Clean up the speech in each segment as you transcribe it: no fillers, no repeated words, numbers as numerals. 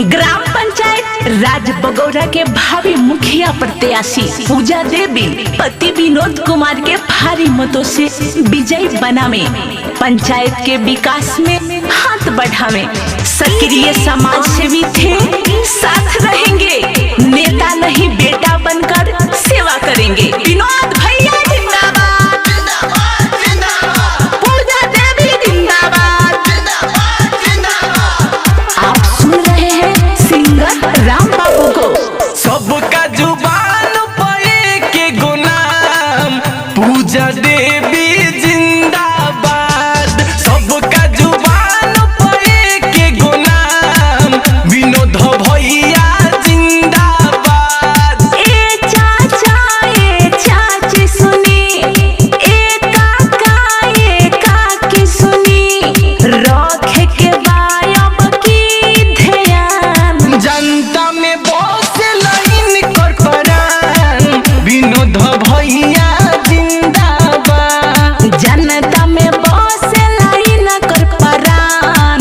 Gram panchayat राजबगौरा के भावी मुखिया प्रत्याशी पूजा देवी पति विनोद कुमार के भारी मतों से विजयी बनावे, पंचायत के विकास में हाथ बढ़ावे। सक्रिय समाज सेवी थे, साथ रहेंगे, नेता नहीं बेटा बनकर सेवा करेंगे। विनोद भैया जिंदाबाद, पूजा देवी जिंदाबाद। आप सुन रहे हैं सिंगर राम बाबू को। सबका जुबान पे के गुलाम पूजा देवी जिंदाबाद, सबका जुबान पे के गुलाम विनोद भैया जिंदाबाद। ए चाची सुनी, ए काकी सुनी, रखे के बायब की ध्यान। जनता में बस लाइन कर परान विनोद भैया जिंदाबाद। जनता में बस लाइन कर परान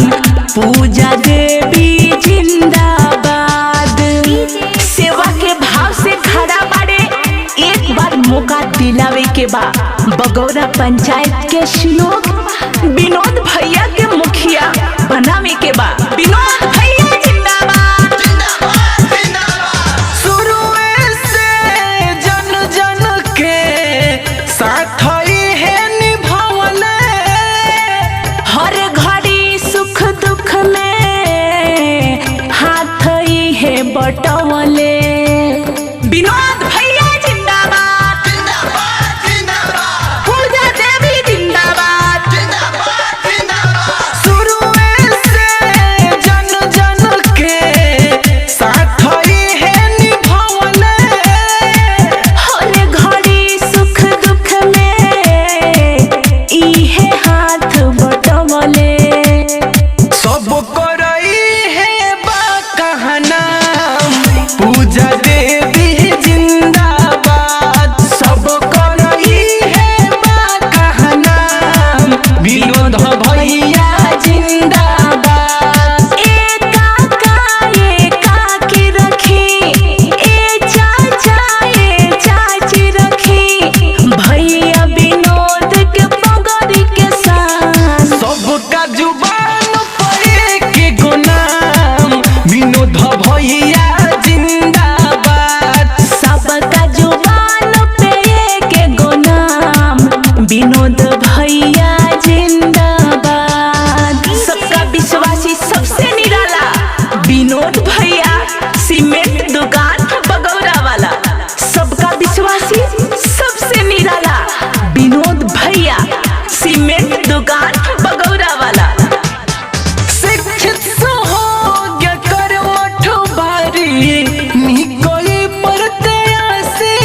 पूजा देवी जिंदाबाद। सेवा के भाव से खड़ा बाड़े, एक बार मौका दिलावे के बा। बगौरा पंचायत के श्लोक विनोद भैया के मुखिया बनावे के बा। विनोद भैया जिंदाबाद। शुरू से जन जन के साथ ही है निभावले, हर घड़ी सुख दुख में हाथ ही है बटवले। विनोद भैया जिंदाबाद, पूजा देवी जिंदाबाद। शुरू से जन जन के साथ ही है निभावले, हर घड़ी सुख दुख में इहे हाथ बटवले। सब करई है बा कहना पूजा देवी जिंदाबाद, सब करई है बा कहना विनोद भैया जिंदाबाद। ए काकी रखी, ए चाची रखी, भैया विनोद के पगड़ी के साथ। सबका जुबान पे के गुलाम विनोद भैया जिंदाबाद। सबका जुबान पे के गुलाम विनोद भैया जिंदाबाद। सबका विश्वासी सबसे निराला विनोद भैया, सीमेंट दुकान बगौरा वाला। सबका विश्वासी सबसे निराला विनोद भैया, सीमेंट दुकान बगौरा वाला। शिक्षित सुहोग्य कर्मठ भारी निकोई प्रत्याशी,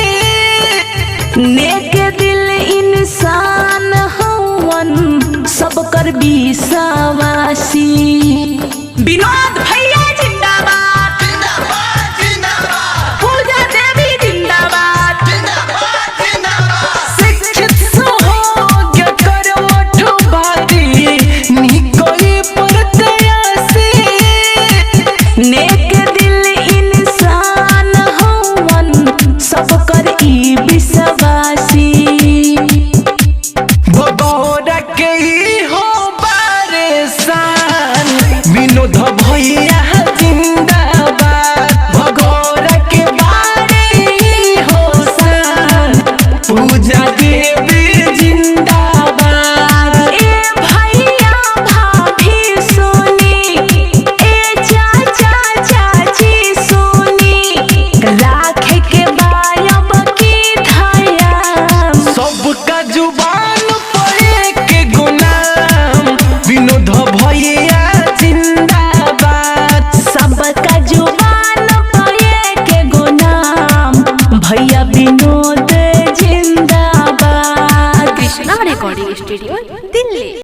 नेक दिल इंसान हवन सब कर विश्वासी।